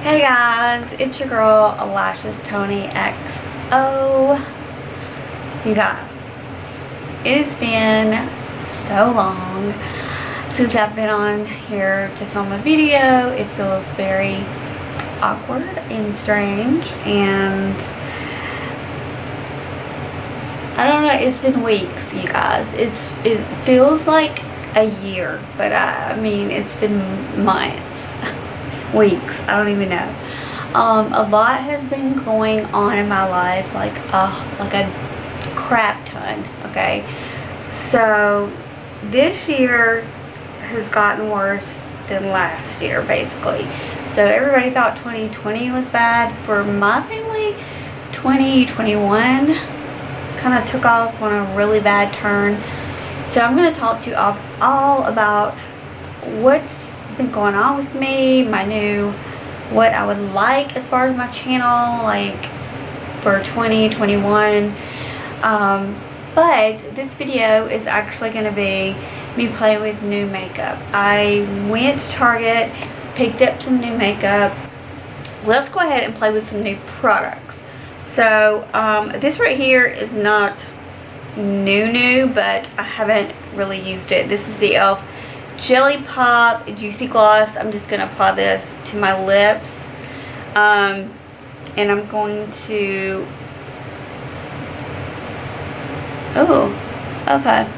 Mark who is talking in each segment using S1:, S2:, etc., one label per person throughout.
S1: Hey guys, it's your girl Lashes Tony XO. You guys, it has been so long since I've been on here to film a video. It feels very awkward and strange, and I don't know, it's been weeks, you guys. It feels like a year, but I mean it's been months. Weeks, I don't even know. A lot has been going on in my life, like a crap ton. Okay, so this year has gotten worse than last year, basically. So everybody thought 2020 was bad. For my family, 2021 kind of took off on a really bad turn. So I'm going to talk to you all about what's been going on with me, what I would like as far as my channel, like for 2021. But this video is actually going to be me playing with new makeup. I went to Target, picked up some new makeup. Let's go ahead and play with some new products. So this right here is not new, but I haven't really used it. This is the e.l.f. Jelly Pop Juicy Gloss. I'm just going to apply this to my lips. And I'm going to... Oh, okay.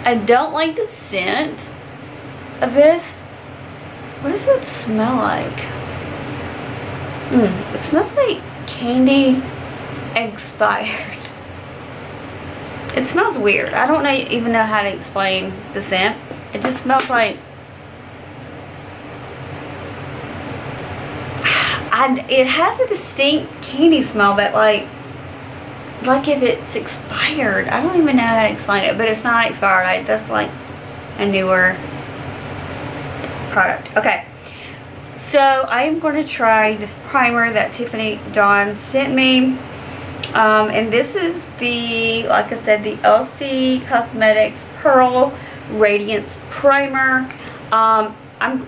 S1: I don't like the scent of this. What does it smell like? It smells like candy expired. It smells weird. I don't even know how to explain the scent. It just smells like... it has a distinct candy smell, but like if it's expired. I don't even know how to explain it, but it's not expired. That's like a newer product. Okay, so I am going to try this primer that Tiffany Dawn sent me. And this is the, like I said, the LC Cosmetics Pearl Radiance Primer.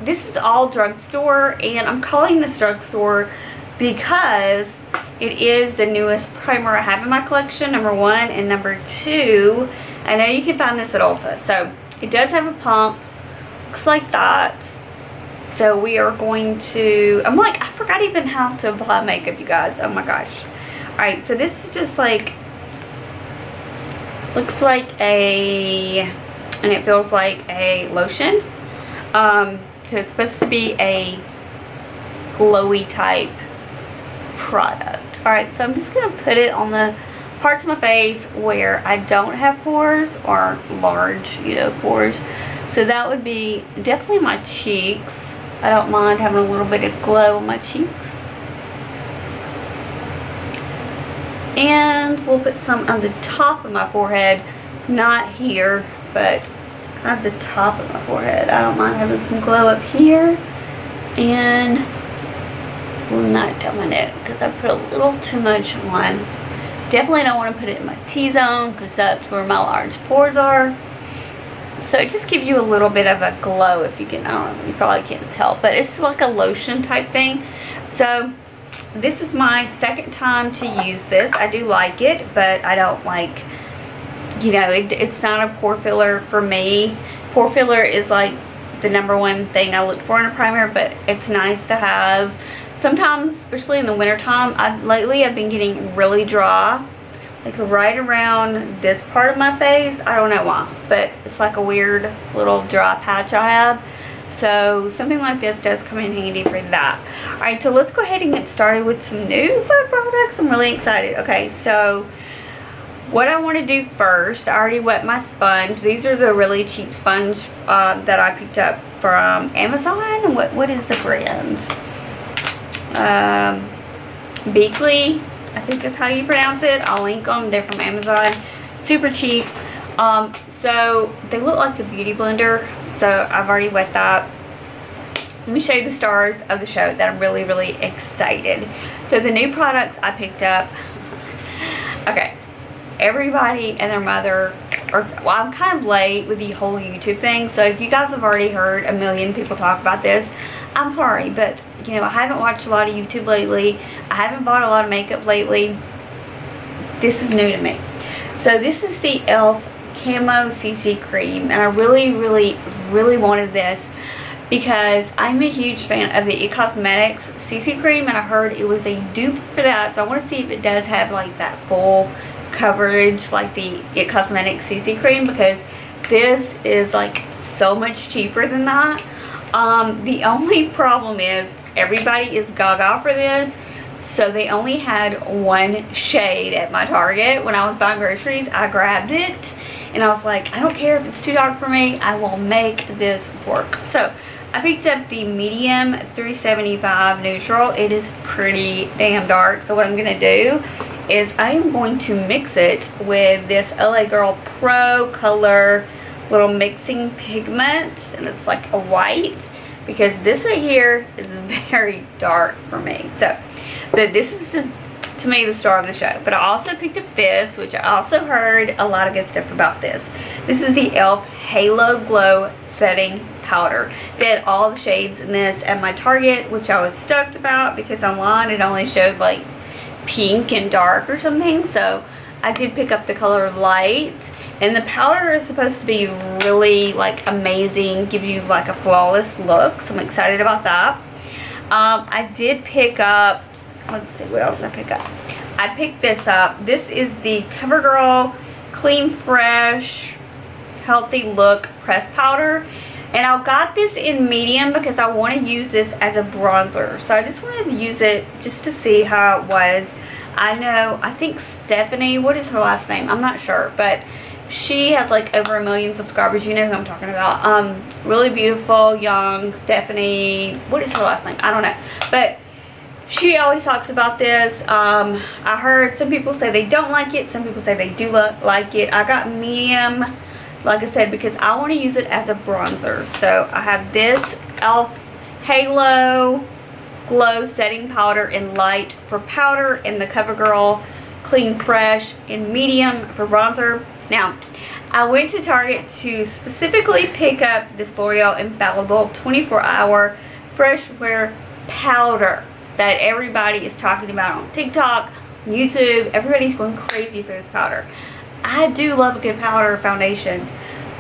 S1: This is all Drugstore, and I'm calling this Drugstore because it is the newest primer I have in my collection, number one, and number two, I know you can find this at Ulta. So it does have a pump, looks like that. So we are going to, I forgot even how to apply makeup, you guys. Oh my gosh. Alright, so this is just like, looks like and it feels like a lotion. So it's supposed to be a glowy type product. Alright, so I'm just going to put it on the parts of my face where I don't have pores, or large, pores. So that would be definitely my cheeks. I don't mind having a little bit of glow on my cheeks. And we'll put some on the top of my forehead, not here, but kind of the top of my forehead. I don't mind having some glow up here, and well, not down my neck because I put a little too much on. Definitely don't want to put it in my T-zone because that's where my large pores are. So it just gives you a little bit of a glow, if you can. I don't know, you probably can't tell, but it's like a lotion type thing. So this is my second time to use this. I do like it, but I don't like, it's not a pore filler for me. Pore filler is like the number one thing I look for in a primer, but it's nice to have. Sometimes, especially in the wintertime, lately I've been getting really dry, like right around this part of my face. I don't know why, but it's like a weird little dry patch I have. So something like this does come in handy for that. Alright, so let's go ahead and get started with some new fun products. I'm really excited. Okay, so what I want to do first, I already wet my sponge. These are the really cheap sponge that I picked up from Amazon. What is the brand? Beakley, I think is how you pronounce it. I'll link them. They're from Amazon. Super cheap. So they look like the Beauty Blender. So I've already wet that. Let me show you the stars of the show that I'm really, really excited. So the new products I picked up. Okay. Everybody and their mother, well, I'm kind of late with the whole YouTube thing. So if you guys have already heard a million people talk about this, I'm sorry, but you know, I haven't watched a lot of YouTube lately. I haven't bought a lot of makeup lately. This is new to me. So this is the e.l.f. Camo Cc Cream, and I really wanted this because I'm a huge fan of the It Cosmetics CC Cream, and I heard it was a dupe for that, so I want to see if it does have like that full coverage like the It Cosmetics CC Cream, because this is like so much cheaper than that. The only problem is everybody is gaga for this, so they only had one shade at my Target. When I was buying groceries, I grabbed it and I was like, I don't care if it's too dark for me, I will make this work. So I picked up the medium 375 neutral. It is pretty damn dark, so what I'm gonna do is I am going to mix it with this LA Girl Pro Color little mixing pigment, and it's like a white, because this right here is very dark for me. So, but this is just, to me, the star of the show. But I also picked up this, which I also heard a lot of good stuff about this. This is the e.l.f. Halo Glow Setting Powder. They had all the shades in this at my Target, which I was stoked about, because online it only showed like pink and dark or something. So I did pick up the color light, and the powder is supposed to be really like amazing, give you like a flawless look, so I'm excited about that. I did pick up, let's see what else I picked up. I picked this up. This is the Covergirl Clean Fresh Healthy Look Press Powder, and I got this in medium because I want to use this as a bronzer. So I just wanted to use it just to see how it was. I think Stephanie, what is her last name? I'm not sure, but she has like over 1 million subscribers. You know who I'm talking about. Really beautiful, young Stephanie. What is her last name? I don't know. But she always talks about this. I heard some people say they don't like it. Some people say they do like it. I got medium, like I said, because I want to use it as a bronzer. So I have this e.l.f. Halo Glow Setting Powder in light for powder, and the CoverGirl Clean Fresh in medium for bronzer. Now, I went to Target to specifically pick up this L'Oreal Infallible 24-hour Freshware powder that everybody is talking about on TikTok, YouTube. Everybody's going crazy for this powder. I do love a good powder foundation,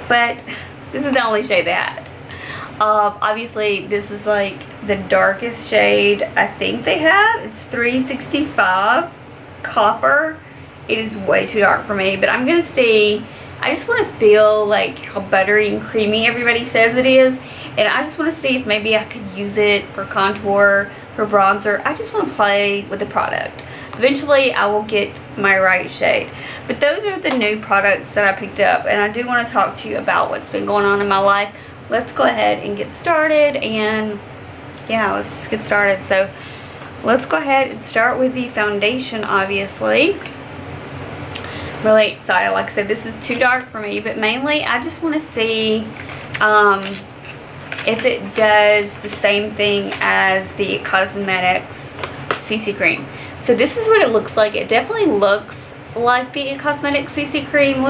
S1: but this is the only shade they had. Obviously, this is like the darkest shade I think they have. It's 365 Copper. It is way too dark for me, but I'm gonna see. I just want to feel like how buttery and creamy everybody says it is, and I just want to see if maybe I could use it for contour, for bronzer. I just want to play with the product. Eventually I will get my right shade. But those are the new products that I picked up, and I do want to talk to you about what's been going on in my life. Let's go ahead and get started, and yeah, let's just get started. So let's go ahead and start with the foundation. Obviously really excited. Like I said, this is too dark for me, but mainly I just want to see if it does the same thing as the Cosmetics CC Cream. So this is what it looks like. It definitely looks like the Cosmetics CC Cream.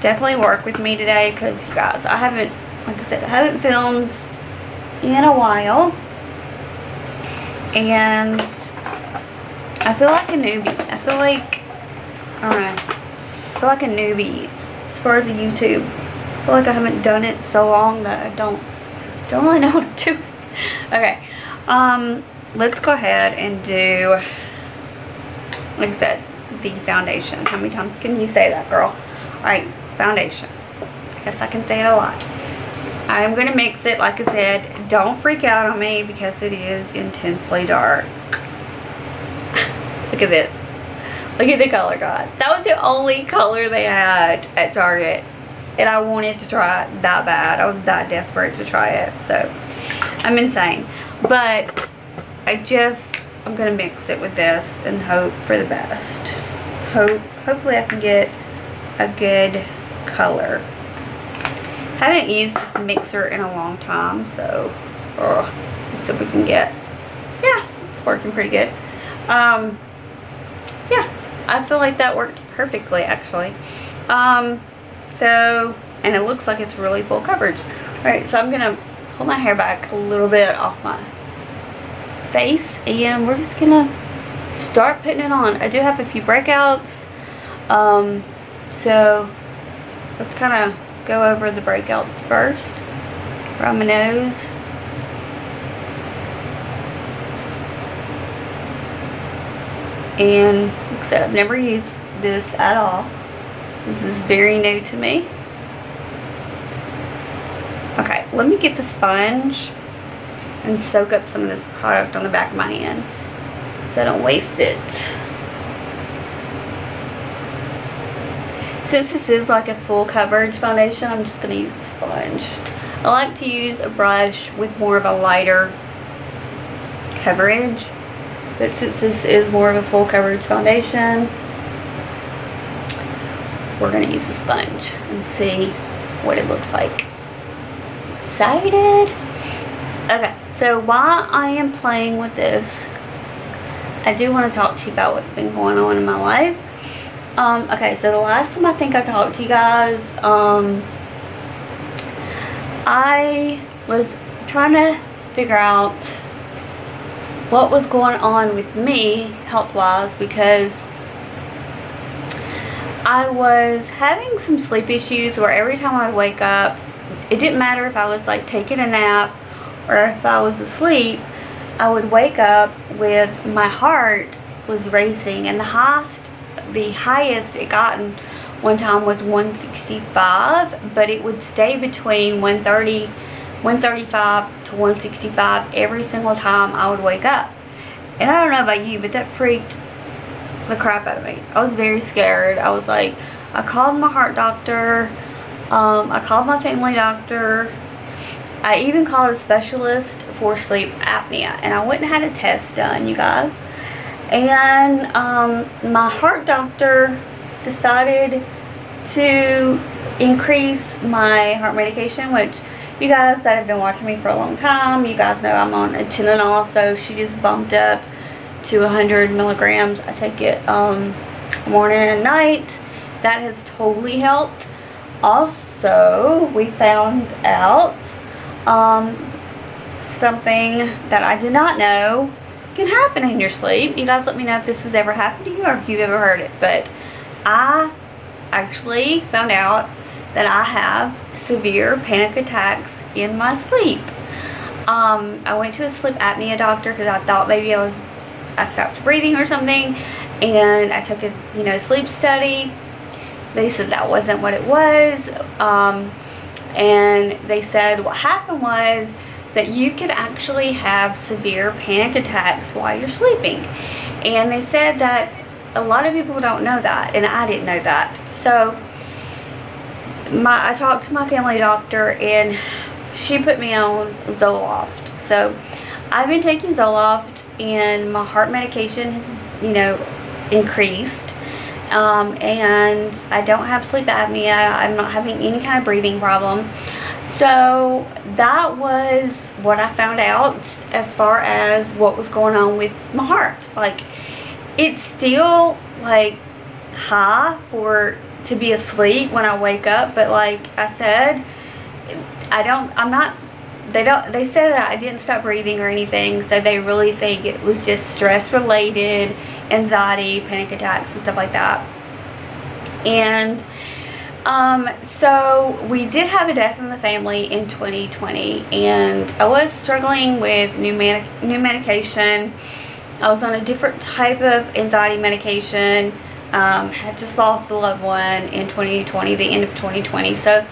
S1: Definitely work with me today, because you guys, I haven't, like I said, I haven't filmed in a while, and I feel like a newbie. I feel like, I don't know, I feel like a newbie as far as the YouTube. I feel like I haven't done it so long that I don't really know what I'm doing. Okay, let's go ahead and do, like I said, the foundation. How many times can you say that, girl? Alright, foundation. I guess I can say it a lot. I'm going to mix it, like I said. Don't freak out on me, because it is intensely dark. Look at this. Look at the color, guys. That was the only color they had at Target, and I wanted to try it that bad. I was that desperate to try it. So I'm insane. But I'm going to mix it with this and hope for the best. Hopefully I can get a good color. Haven't used this mixer in a long time, so let's see if we can get, yeah, it's working pretty good. Yeah, I feel like that worked perfectly, actually. So, and it looks like it's really full coverage. Alright, so I'm gonna pull my hair back a little bit off my face, and we're just gonna start putting it on. I do have a few breakouts, so let's kind of go over the breakouts first. Around my nose. And like I said, I've never used this at all. This is very new to me. Okay, let me get the sponge and soak up some of this product on the back of my hand so I don't waste it. Since this is like a full coverage foundation, I'm just going to use the sponge. I like to use a brush with more of a lighter coverage, but since this is more of a full coverage foundation, we're going to use the sponge and see what it looks like. Excited? Okay, so while I am playing with this, I do want to talk to you about what's been going on in my life. Okay, so the last time I think I talked to you guys, I was trying to figure out what was going on with me health-wise, because I was having some sleep issues where every time I would wake up, it didn't matter if I was like taking a nap or if I was asleep, I would wake up with my heart was racing, and the highest it gotten one time was 165, but it would stay between 135 to 165 every single time I would wake up. And I don't know about you, but that freaked the crap out of me. I was very scared. I was like, I called my heart doctor, I called my family doctor, I even called a specialist for sleep apnea, and I went and had a test done, you guys. And my heart doctor decided to increase my heart medication, which you guys that have been watching me for a long time, you guys know I'm on a Tylenol, so she just bumped up to 100 milligrams. I take it morning and night. That has totally helped. Also, we found out something that I did not know can happen in your sleep. You guys let me know if this has ever happened to you or if you've ever heard it. But I actually found out that I have severe panic attacks in my sleep. I went to a sleep apnea doctor because I thought maybe I stopped breathing or something, and I took a sleep study. They said that wasn't what it was, and they said what happened was that you could actually have severe panic attacks while you're sleeping. And they said that a lot of people don't know that, and I didn't know that. So I talked to my family doctor, and she put me on Zoloft. So I've been taking Zoloft, and my heart medication has increased, and I don't have sleep apnea. I'm not having any kind of breathing problem. So that was what I found out as far as what was going on with my heart. Like, it's still like high to be asleep when I wake up, but like I said, they said that I didn't stop breathing or anything, so they really think it was just stress related, anxiety, panic attacks and stuff like that. And so we did have a death in the family in 2020, and I was struggling with new medication. I was on a different type of anxiety medication. Had just lost a loved one in 2020, the end of 2020. So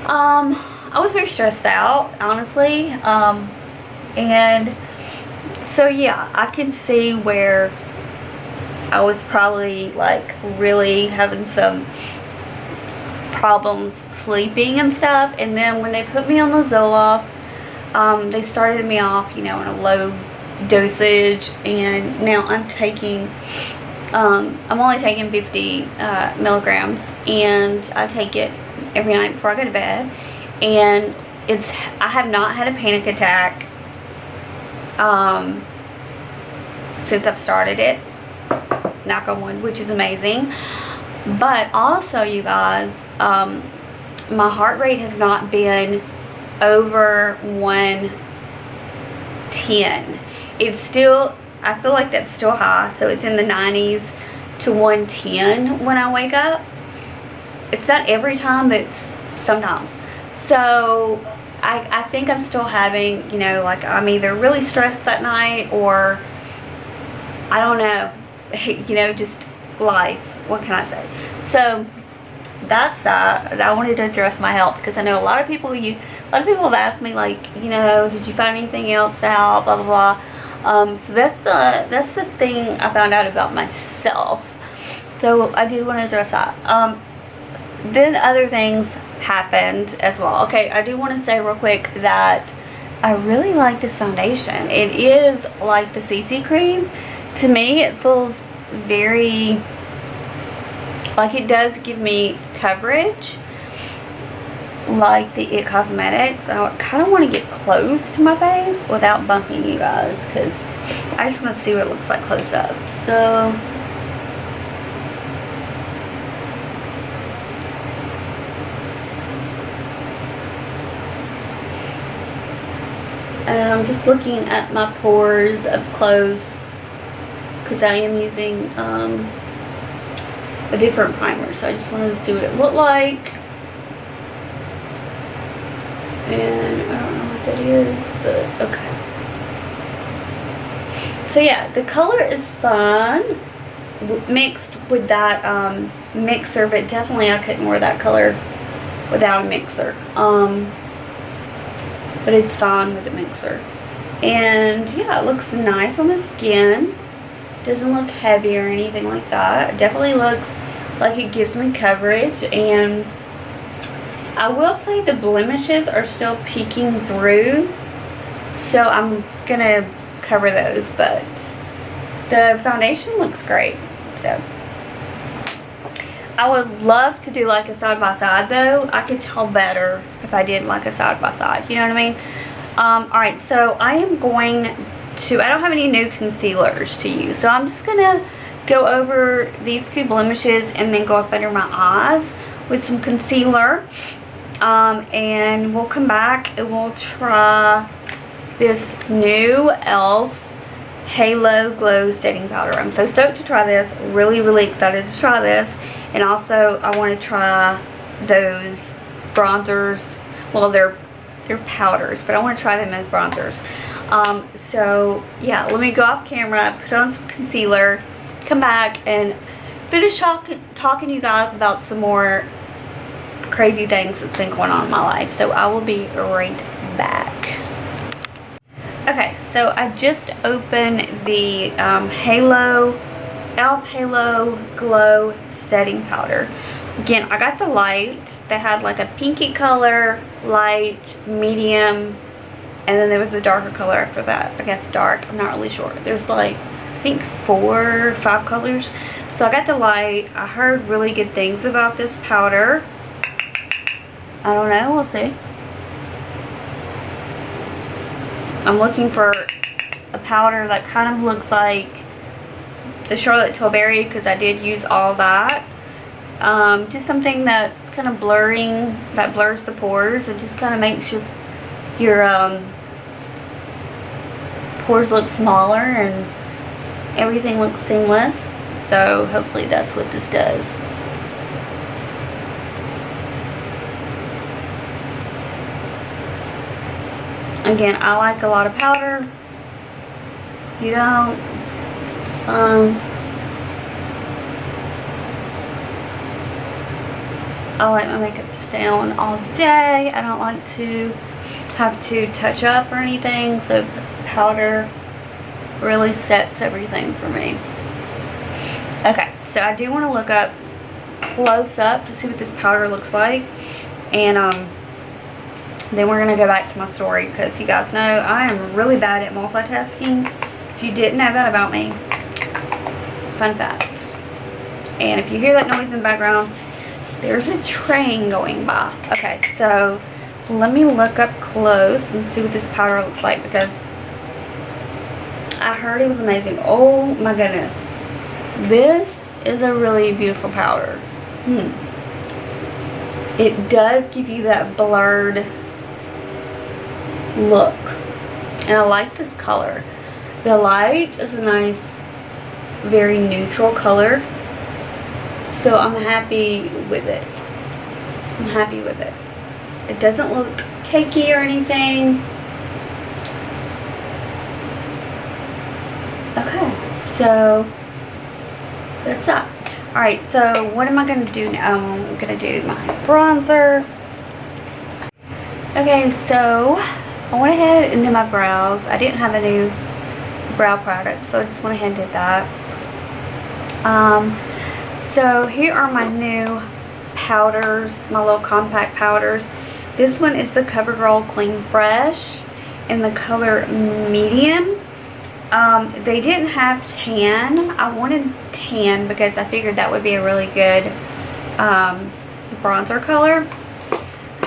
S1: I was very stressed out, honestly. And so yeah, I can see where I was probably like really having some problems sleeping and stuff. And then when they put me on the Zoloft, they started me off in a low dosage, and now I'm taking I'm only taking 50 milligrams, and I take it every night before I go to bed. And I have not had a panic attack since I've started it, knock on wood, which is amazing. But also, you guys, my heart rate has not been over 110. It's still, I feel like that's still high, so it's in the 90s to 110 when I wake up. It's not every time, but it's sometimes. So I think I'm still having, you know, like I'm either really stressed that night, or I don't know, you know, just life. What can I say? So that's that. I wanted to address my health, because I know a lot of people have asked me, like, you know, did you find anything else out, blah blah blah. So that's the thing I found out about myself. So I did want to address that. Then other things happened as well. Okay, I do want to say real quick that I really like this foundation. It is like the CC Cream. To me, it feels very, like, it does give me coverage, like the It Cosmetics. I kind of want to get close to my face without bumping you guys, because I just want to see what it looks like close up. So and I'm just looking at my pores up close, because I am using a different primer, so I just wanted to see what it looked like. And I don't know what that is, but okay. So yeah, the color is fun mixed with that mixer, but definitely I couldn't wear that color without a mixer. But it's fine with the mixer. And yeah, it looks nice on the skin. Doesn't look heavy or anything like that. It definitely looks like it gives me coverage. And I will say the blemishes are still peeking through, so I'm gonna cover those, but the foundation looks great. So I would love to do like a side-by-side though. I could tell better if I did like a side-by-side, you know what I mean? Alright, so I am going to, I don't have any new concealers to use, so I'm just gonna go over these two blemishes and then go up under my eyes with some concealer. And we'll come back and we'll try this new e.l.f. Halo Glow Setting Powder. I'm so stoked to try this. Really, really excited to try this. And also, I want to try those bronzers. Well, they're powders, but I want to try them as bronzers. So, yeah, let me go off camera, put on some concealer, come back, and finish talking to you guys about some more crazy things that's been going on in my life. So I will be right back. Okay, so I just opened the e.l.f. Halo Glow Setting Powder. Again, I got the light. They had like a pinky color, light, medium, and then there was a darker color after that. I guess dark, I'm not really sure. There's like, I think 4 or 5 colors. So I got the light. I heard really good things about this powder. I don't know, we'll see. I'm looking for a powder that kind of looks like the Charlotte Tilbury, because I did use all that. Just something that's kind of blurring, that blurs the pores. It just kind of makes your pores look smaller and everything looks seamless. So hopefully that's what this does. Again, I like a lot of powder. You don't. I like my makeup to stay on all day. I don't like to have to touch up or anything, so powder really sets everything for me. Okay, so I do want to look up close up to see what this powder looks like, and then we're going to go back to my story, because you guys know I am really bad at multitasking. If you didn't know that about me, fun fact. And if you hear that noise in the background, there's a train going by. Okay, so let me look up close and see what this powder looks like, because I heard it was amazing. Oh my goodness. This is a really beautiful powder. It does give you that blurred look. And I like this color. The light is a nice, very neutral color. So I'm happy with it. I'm happy with it. It doesn't look cakey or anything. Okay, so that's that. Alright, so what am I going to do now? I'm going to do my bronzer. Okay, so I went ahead and did my brows. I didn't have a new brow product, so I just went ahead and did that. So here are my new powders, my little compact powders. This one is the Covergirl Clean Fresh in the color medium. They didn't have tan. I wanted tan because I figured that would be a really good bronzer color.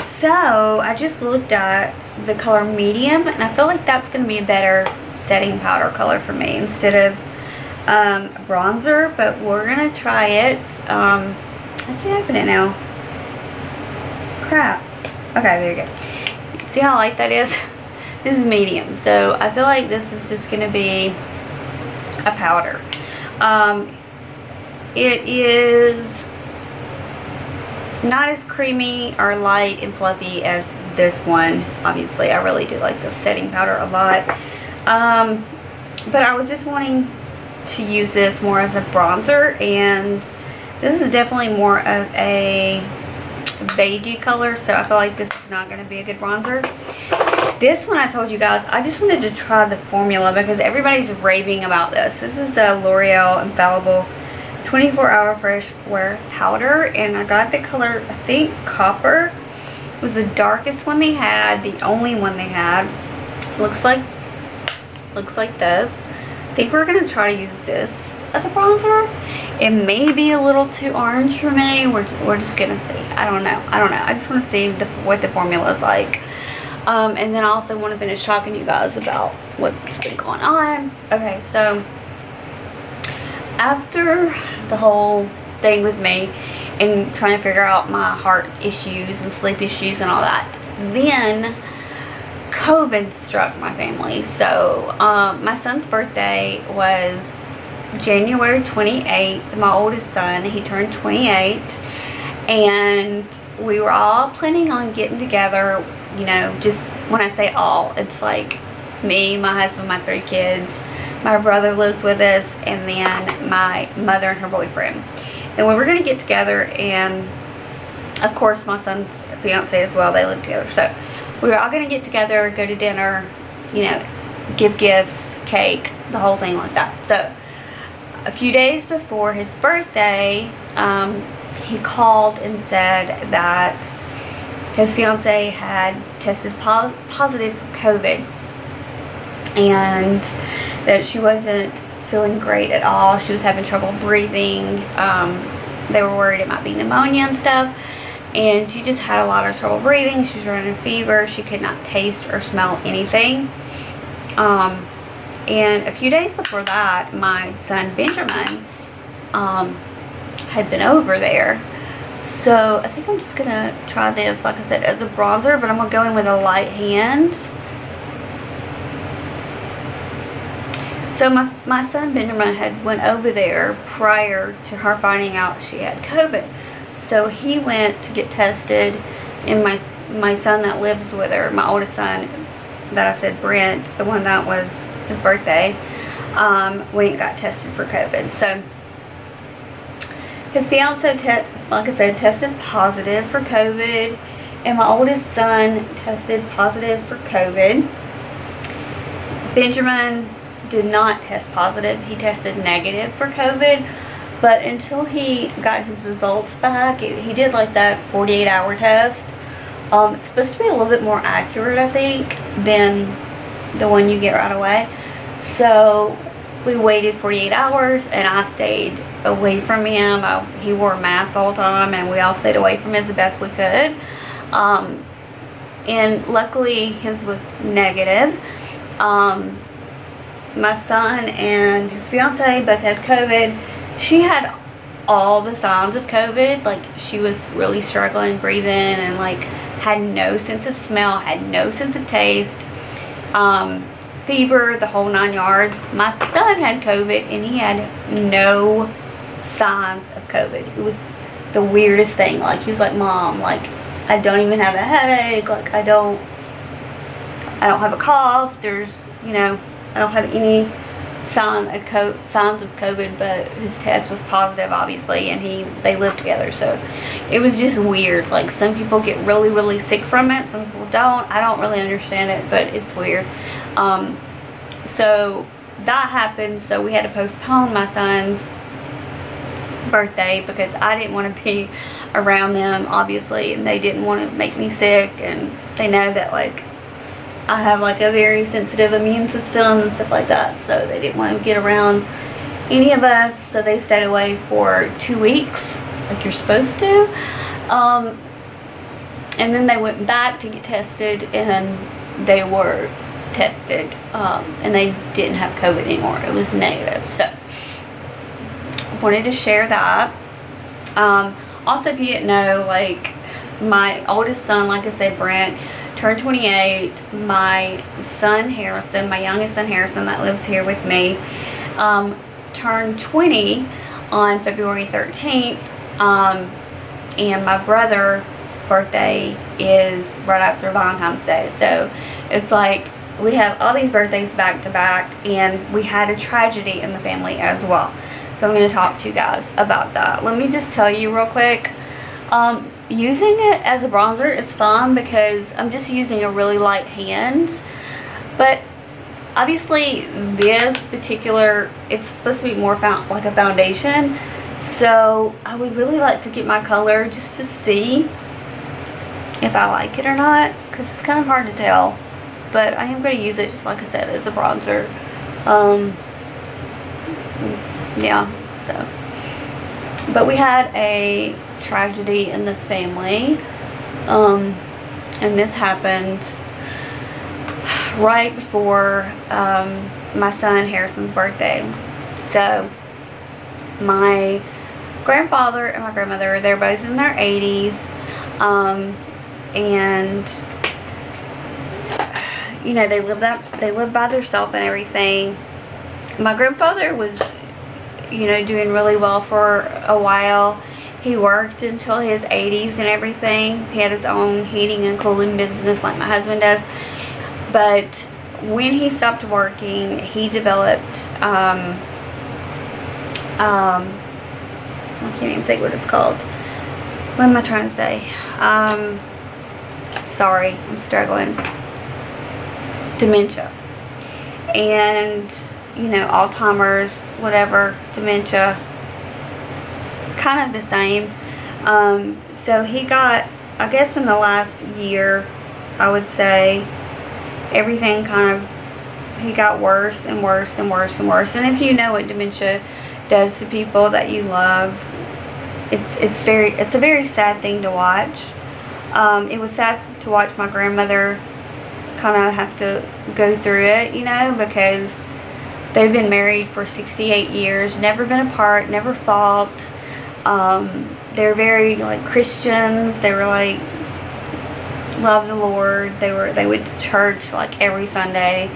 S1: So I just looked at the color medium, and I feel like that's going to be a better setting powder color for me instead of bronzer. But we're going to try it. I can't open it now. Crap. Okay, there you go. You can see how light that is. This is medium, so I feel like this is just going to be a powder. It is not as creamy or light and fluffy as this one. Obviously, I really do like the setting powder a lot. But I was just wanting to use this more as a bronzer, and this is definitely more of a beigey color, so I feel like this is not going to be a good bronzer. This one, I told you guys, I just wanted to try the formula because everybody's raving about this. This is the L'Oreal Infallible 24-Hour Freshware Powder, and I got the color, I think, Copper. It was the darkest one they had, the only one they had. Looks like this. I think we're going to try to use this as a bronzer. It may be a little too orange for me. We're just going to see. I don't know. I just want to see what the formula is like. And then I also want to finish talking to you guys about what's been going on. Okay, so after the whole thing with me and trying to figure out my heart issues and sleep issues and all that, then COVID struck my family. So my son's birthday was January 28th. My oldest son, he turned 28, and we were all planning on getting together. You know, just when I say all, it's like me, my husband, my 3 kids, my brother lives with us, and then my mother and her boyfriend. And we were going to get together, and of course my son's fiance as well, they live together. So we were all going to get together, go to dinner, you know, give gifts, cake, the whole thing like that. So a few days before his birthday, he called and said that his fiance had tested positive for COVID, and that she wasn't feeling great at all. She was having trouble breathing. They were worried it might be pneumonia and stuff, and she just had a lot of trouble breathing. She was running a fever. She could not taste or smell anything. And a few days before that, my son Benjamin had been over there. So I think I'm just going to try this, like I said, as a bronzer, but I'm going to go in with a light hand. So my son Benjamin had went over there prior to her finding out she had COVID. So he went to get tested, and my son that lives with her, my oldest son that I said, Brent, the one that was his birthday, went and got tested for COVID. So his fiance, like I said, tested positive for COVID, and my oldest son tested positive for COVID. Benjamin did not test positive. He tested negative for COVID, but until he got his results back, he did like that 48-hour test. It's supposed to be a little bit more accurate, I think, than the one you get right away. So we waited 48 hours, and I stayed away from him. He wore a mask all the time, and we all stayed away from him as the best we could. And luckily, his was negative. My son and his fiance both had COVID. She had all the signs of COVID. Like, she was really struggling breathing, and like had no sense of smell, had no sense of taste. fever, the whole 9 yards. My son had COVID and he had no signs of COVID. It was the weirdest thing. Like, he was like, Mom, like, I don't even have a headache, like, I don't have a cough, there's, you know, I don't have any signs of COVID, but his test was positive, obviously, and they live together. So it was just weird. Like, some people get really, really sick from it, some people don't. I don't really understand it, but it's weird. So that happened, so we had to postpone my son's birthday because I didn't want to be around them, obviously, and they didn't want to make me sick, and they know that, like, I have like a very sensitive immune system and stuff like that, so they didn't want to get around any of us, so they stayed away for 2 weeks like you're supposed to, and then they went back to get tested, and they were tested, and they didn't have COVID anymore. It was negative. So wanted to share that. Also, if you didn't know, like, my oldest son, like I said, Brent, turned 28. My son Harrison, my youngest son Harrison, that lives here with me, turned 20 on February 13th, and my brother's birthday is right after Valentine's Day. So it's like we have all these birthdays back to back, and we had a tragedy in the family as well. So I'm going to talk to you guys about that. Let me just tell you real quick, using it as a bronzer is fun because I'm just using a really light hand, but obviously this particular, it's supposed to be more like a foundation, so I would really like to get my color just to see if I like it or not, because it's kind of hard to tell, but I am going to use it, just like I said, as a bronzer. Yeah, so, but we had a tragedy in the family, and this happened right before my son Harrison's birthday. So my grandfather and my grandmother, they're both in their 80s, and you know, they live by themselves and everything. My grandfather was, you know, doing really well for a while. He worked until his 80s and everything. He had his own heating and cooling business like my husband does. But when he stopped working, he developed, I can't even think what it's called. What am I trying to say? Sorry, I'm struggling. Dementia. And, you know, Alzheimer's, whatever, dementia, kind of the same. So he got, I guess in the last year, I would say, everything kind of, he got worse and worse and worse and worse. And if you know what dementia does to people that you love, it's a very sad thing to watch. It was sad to watch my grandmother kind of have to go through it, you know, because they've been married for 68 years, never been apart, never fought. They're very, like, Christians. They were, like, loved the Lord. They went to church, like, every Sunday.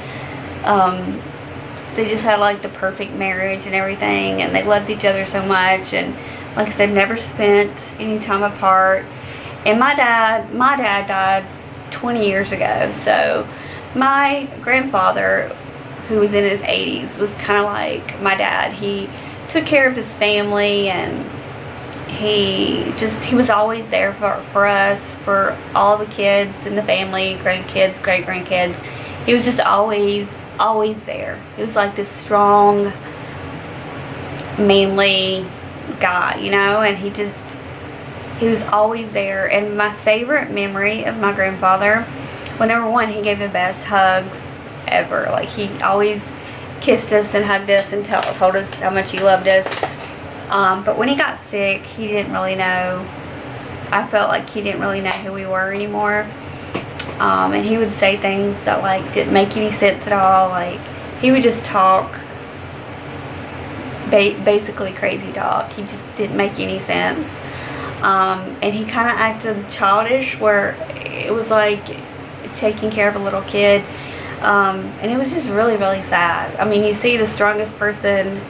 S1: They just had, like, the perfect marriage and everything, and they loved each other so much, and like I said, never spent any time apart. And my dad died 20 years ago, so my grandfather, who was in his 80s, was kind of like my dad. He took care of his family, and he was always there for us, for all the kids in the family, grandkids, great-grandkids. He was just always there. He was like this strong, manly guy, you know, and he was always there. And my favorite memory of my grandfather, well, number one, he gave the best hugs ever. Like, he always kissed us and hugged us and told us how much he loved us. But when he got sick, he didn't really know, I felt like he didn't really know who we were anymore. And he would say things that, like, didn't make any sense at all. Like, he would just talk, basically crazy talk. He just didn't make any sense. And he kind of acted childish, where it was like taking care of a little kid. And it was just really, really sad. I mean, you see the strongest person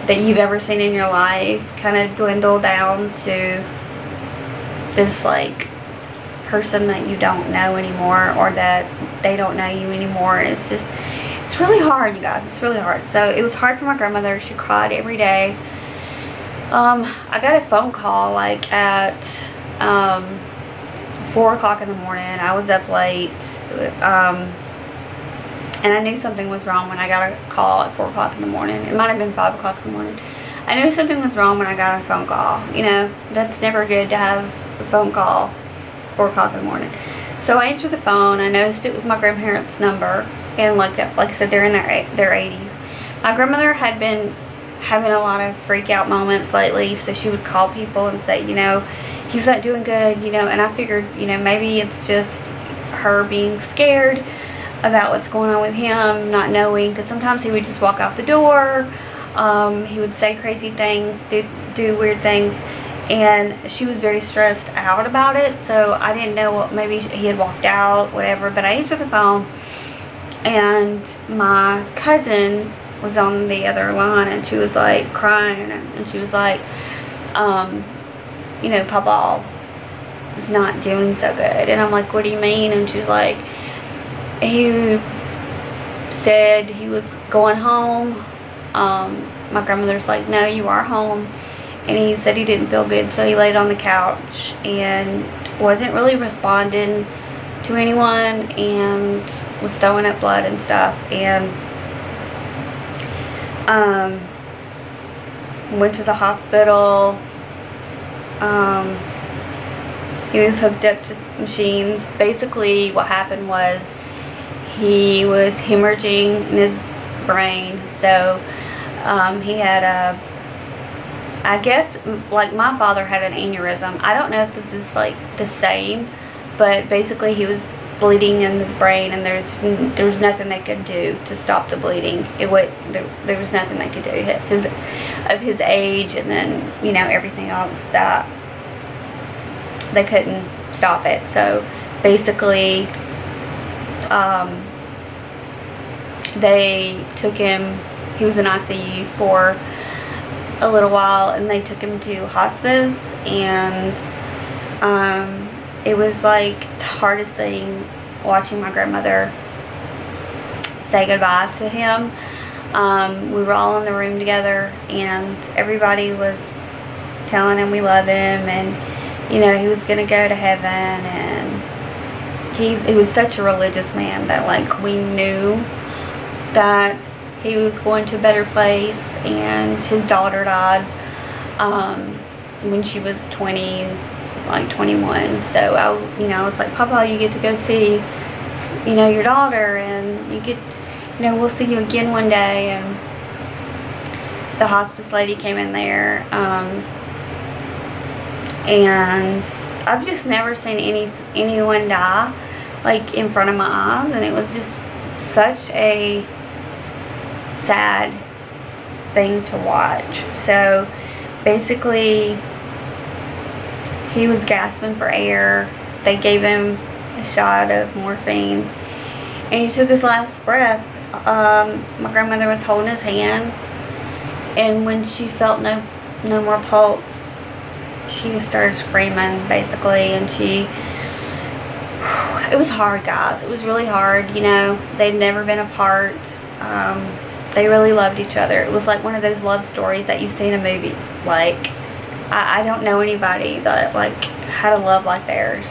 S1: that you've ever seen in your life kind of dwindle down to this, like, person that you don't know anymore, or that they don't know you anymore. It's just, it's really hard, you guys. It's really hard. So it was hard for my grandmother. She cried every day. I got a phone call like at 4 o'clock in the morning. I was up late, and I knew something was wrong when I got a call at 4 o'clock in the morning. It might have been 5 o'clock in the morning. I knew something was wrong when I got a phone call. You know, that's never good to have a phone call 4 o'clock in the morning. So I answered the phone. I noticed it was my grandparents' number, and like I said, they're in their 80s. My grandmother had been having a lot of freak out moments lately, so she would call people and say, you know, he's not doing good, you know, and I figured, you know, maybe it's just her being scared about what's going on with him, not knowing, because sometimes he would just walk out the door, he would say crazy things, do weird things, and she was very stressed out about it. So I didn't know what, maybe he had walked out, whatever. But I answered the phone, and my cousin was on the other line, and she was like crying, and she was like, you know, Papa is not doing so good. And I'm like, what do you mean? And she's like, he said he was going home. My grandmother's like, no, you are home. And he said he didn't feel good, so he laid on the couch and wasn't really responding to anyone, and was throwing up blood and stuff. And went to the hospital. He was hooked up to machines. Basically what happened was he was hemorrhaging in his brain. So he had a, I guess, like my father had an aneurysm. I don't know if this is like the same, but basically he was bleeding in his brain, and there was nothing they could do to stop the bleeding. There was nothing they could do. Of his age, and then, you know, everything else, that they couldn't stop it. So basically they took him, he was in ICU for a little while, and they took him to hospice. And it was like the hardest thing watching my grandmother say goodbye to him. We were all in the room together, and everybody was telling him we love him, and, you know, he was gonna go to heaven. And he was such a religious man that, like, we knew that he was going to a better place. And his daughter died when she was 20, like 21. So I was like, Papa, you get to go see, you know, your daughter, and you get, you know, we'll see you again one day. And the hospice lady came in there, and I've just never seen anyone die like in front of my eyes, and it was just such a sad thing to watch. So basically he was gasping for air. They gave him a shot of morphine, and he took his last breath. My grandmother was holding his hand, and when she felt no more pulse, she just started screaming, basically. And it was hard, guys. It was really hard. You know, they'd never been apart. They really loved each other. It was like one of those love stories that you see in a movie. Like, I don't know anybody that, like, had a love like theirs.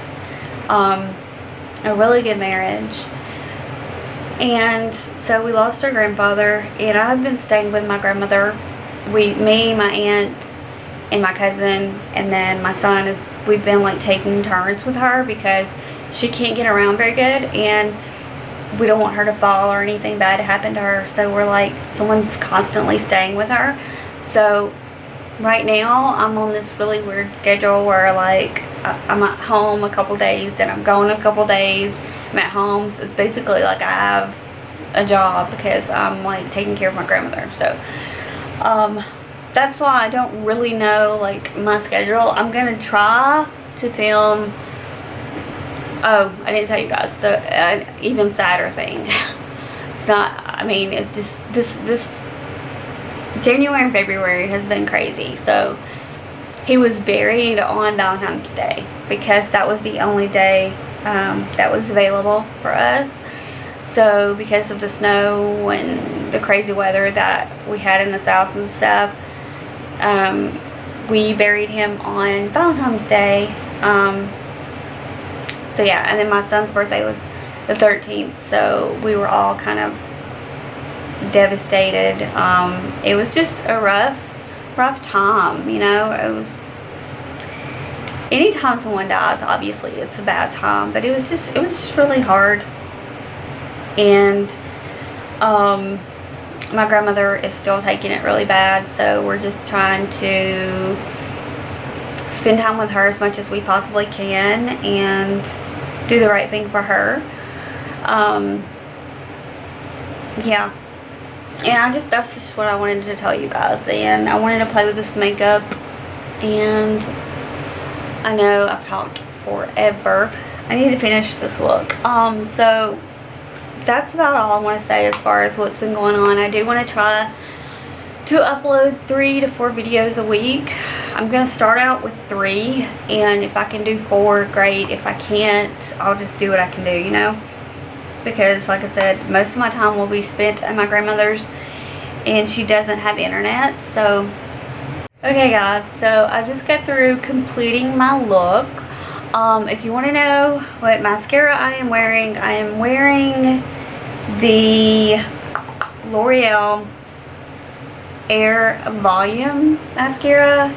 S1: A really good marriage. And so we lost our grandfather, and I've been staying with my grandmother. Me, my aunt, and my cousin, and then my son, we've been like taking turns with her, because she can't get around very good, and we don't want her to fall or anything bad to happen to her. So we're like, someone's constantly staying with her. So right now I'm on this really weird schedule where, like, I'm at home a couple days, then I'm going a couple days, I'm at home. So it's basically like I have a job, because I'm like taking care of my grandmother. So that's why I don't really know, like, my schedule. I'm gonna try to film Oh, I didn't tell you guys the even sadder thing. It's not, I mean, it's just this January and February has been crazy. So he was buried on Valentine's Day because that was the only day that was available for us. So because of the snow and the crazy weather that we had in the south and stuff, we buried him on Valentine's Day. So yeah, and then my son's birthday was the 13th, so we were all kind of devastated. It was just a rough time, you know. It was, anytime someone dies, obviously it's a bad time, but it was just really hard. And my grandmother is still taking it really bad, so we're just trying to spend time with her as much as we possibly can and do the right thing for her. Yeah, and that's just what I wanted to tell you guys. And I wanted to play with this makeup, and I know I've talked forever. I need to finish this look. So that's about all I want to say as far as what's been going on. I do want to try to upload 3 to 4 videos a week. I'm going to start out with 3, and if I can do 4, great. If I can't, I'll just do what I can do, you know, because like I said, most of my time will be spent at my grandmother's, and she doesn't have internet. So okay guys, so I just got through completing my look. If you want to know what mascara I am wearing the L'Oreal Air Volume mascara.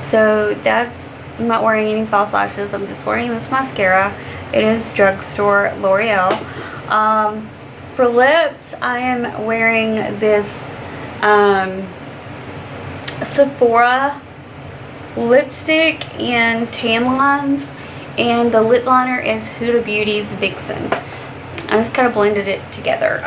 S1: So that's, I'm not wearing any false lashes, I'm just wearing this mascara. It is Drugstore L'Oreal. For lips, I am wearing this Sephora lipstick and tan lines, and the lip liner is Huda Beauty's Vixen. I just kind of blended it together.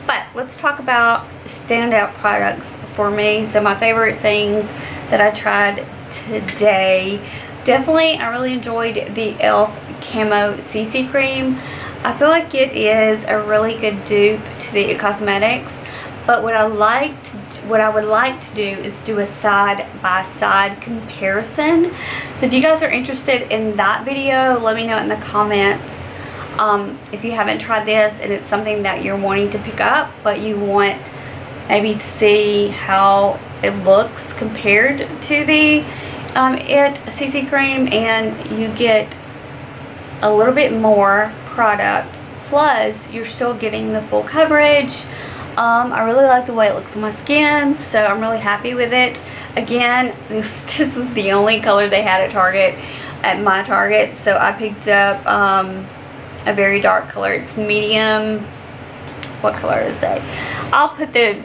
S1: But let's talk about standout products for me. So my favorite things that I tried today, definitely I really enjoyed the e.l.f. Camo Cc Cream. I feel like it is a really good dupe to the Cosmetics, but what I would like to do is do a side-by-side comparison. So if you guys are interested in that video, let me know in the comments. If you haven't tried this and it's something that you're wanting to pick up, but you want maybe to see how it looks compared to the it CC Cream, and you get a little bit more product, plus you're still getting the full coverage. I really like the way it looks on my skin, so I'm really happy with it. Again, this was the only color they had at my Target, so I picked up a very dark color. It's medium. What color is that? I'll put the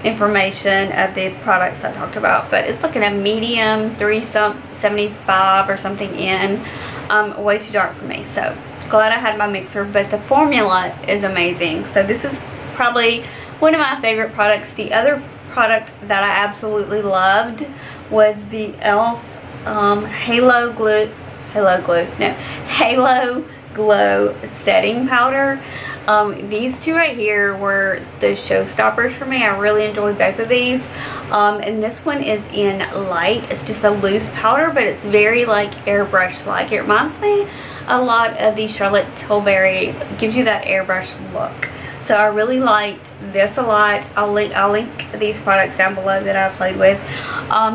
S1: information of the products I talked about, but it's looking at medium 375 or something in. Way too dark for me, so glad I had my mixer. But the formula is amazing, so this is probably one of my favorite products. The other product that I absolutely loved was the e.l.f. Halo Glow Setting Powder. These two right here were the showstoppers for me. I really enjoyed both of these. And this one is in light. It's just a loose powder, but it's very like airbrush like. It reminds me a lot of the Charlotte Tilbury. It gives you that airbrush look. So I really liked this a lot. I'll link these products down below that I played with.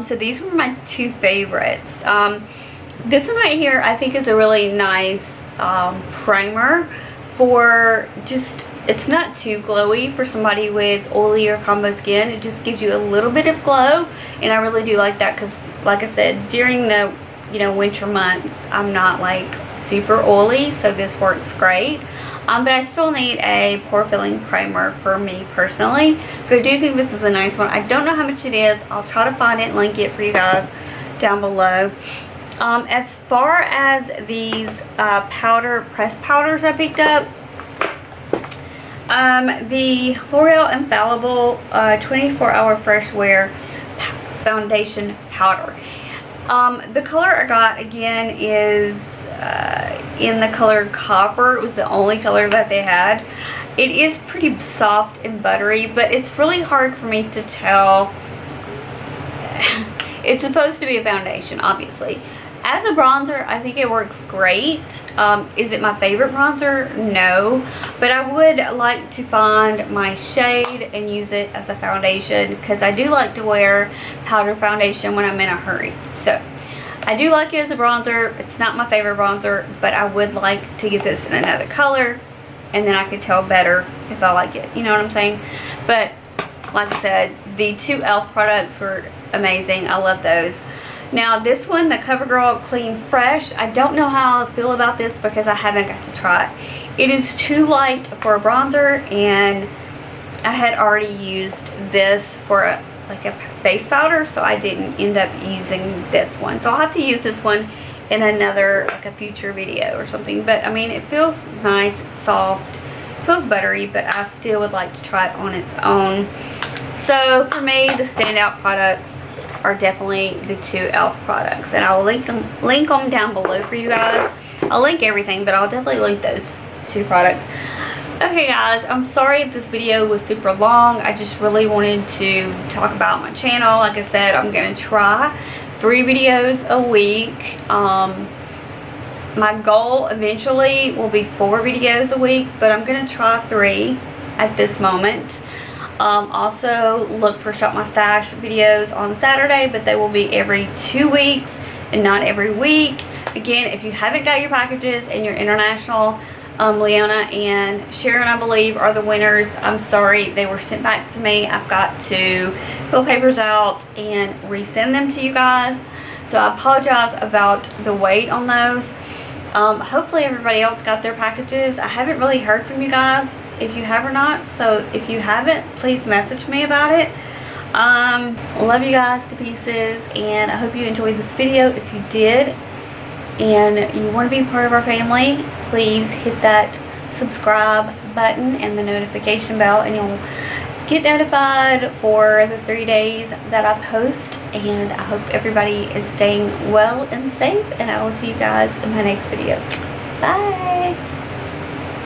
S1: So these were my 2 favorites. This one right here I think is a really nice primer for just, it's not too glowy for somebody with oily or combo skin. It just gives you a little bit of glow, and I really do like that because, like I said, during the winter months I'm not like super oily, so this works great. But I still need a pore filling primer for me personally, but I do think this is a nice one. I don't know how much it is. I'll try to find it and link it for you guys down below. As far as these pressed powders I picked up, the L'Oreal Infallible 24-hour Freshware foundation powder. The color I got again is in the color Copper. It was the only color that they had. It is pretty soft and buttery, but it's really hard for me to tell. It's supposed to be a foundation, obviously. As a bronzer, I think it works great. Is it my favorite bronzer? No. But I would like to find my shade and use it as a foundation, because I do like to wear powder foundation when I'm in a hurry. So, I do like it as a bronzer. It's not my favorite bronzer, but I would like to get this in another color, and then I could tell better if I like it. You know what I'm saying? But, like I said, the two e.l.f. products were amazing. I love those. Now this one, the CoverGirl Clean Fresh, I don't know how I feel about this because I haven't got to try it. It is too light for a bronzer, and I had already used this for like a face powder, so I didn't end up using this one. So I'll have to use this one in another, like a future video or something. But I mean, it feels nice, it's soft, it feels buttery, but I still would like to try it on its own. So for me, the standout products are definitely the two e.l.f. products, and I'll link them down below for you guys. I'll link everything, but I'll definitely link those two products. Okay guys, I'm sorry if this video was super long. I just really wanted to talk about my channel. Like I said, I'm going to try 3 videos a week. My goal eventually will be 4 videos a week, but I'm going to try 3 at this moment. Also look for Shop My Stash videos on Saturday, but they will be every 2 weeks and not every week. Again, if you haven't got your packages and you're international, Leona and Sharon, I believe, are the winners. I'm sorry, they were sent back to me. I've got to fill papers out and resend them to you guys. So I apologize about the wait on those. Hopefully everybody else got their packages. I haven't really heard from you guys if you have or not, so if you haven't, please message me about it. Love you guys to pieces, and I hope you enjoyed this video. If you did and you want to be part of our family, please hit that subscribe button and the notification bell, and you'll get notified for the 3 days that I post. And I hope everybody is staying well and safe, and I will see you guys in my next video. Bye.